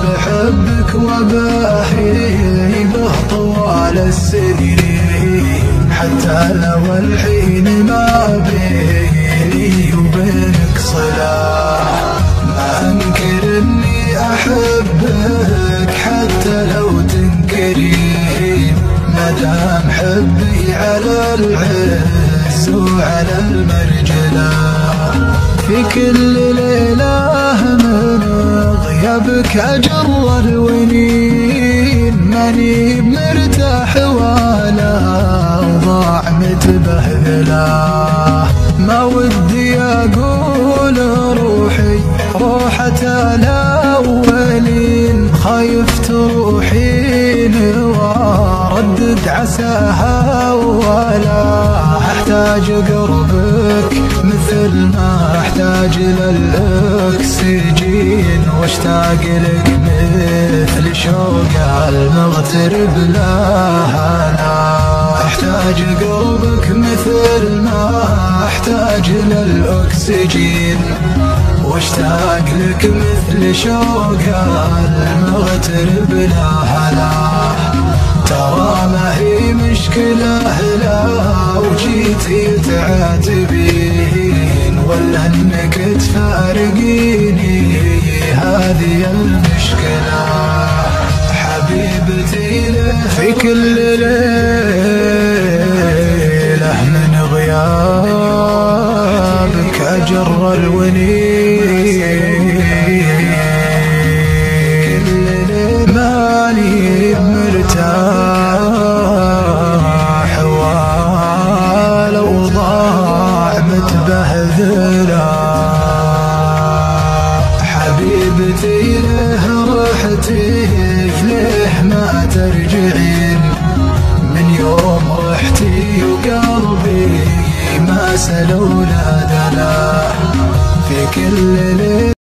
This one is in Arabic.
بحبك وباهي به طوال السنين، حتى لو الحين ما بيني وبينك صلة. ما أنكر إني أحبك حتى لو تنكرين، مدام حبي على العز وعلى المرجلة. في كل ليلة من غيابك أجر الونين، ماني مرتاح ولا ضاع متبهذلة. ما ودي أقول روحي روحة الأولين، خايف تروحين وردد عساها، ولا أحتاج قربك مثل ما أحتاج للأكسجين، واشتاق لك مثل شوق المغترب لها. أحتاج قربك مثل ما أحتاج للأكسجين، واشتاق لك مثل شوق المغترب لها. ترى ما هي مشكلة لو جيتي تعاتبين، ولا انك تفارقيني هذه المشكلة. حبيبتي في كل ليلة من غيابك أجر الونين، ماني مرتاح ولو ضاع متبهذلة. حبيبتي له رحتي ليه ما ترجعين، من يوم رحتي وقلبي ما سلولا دلا. في كل ليلة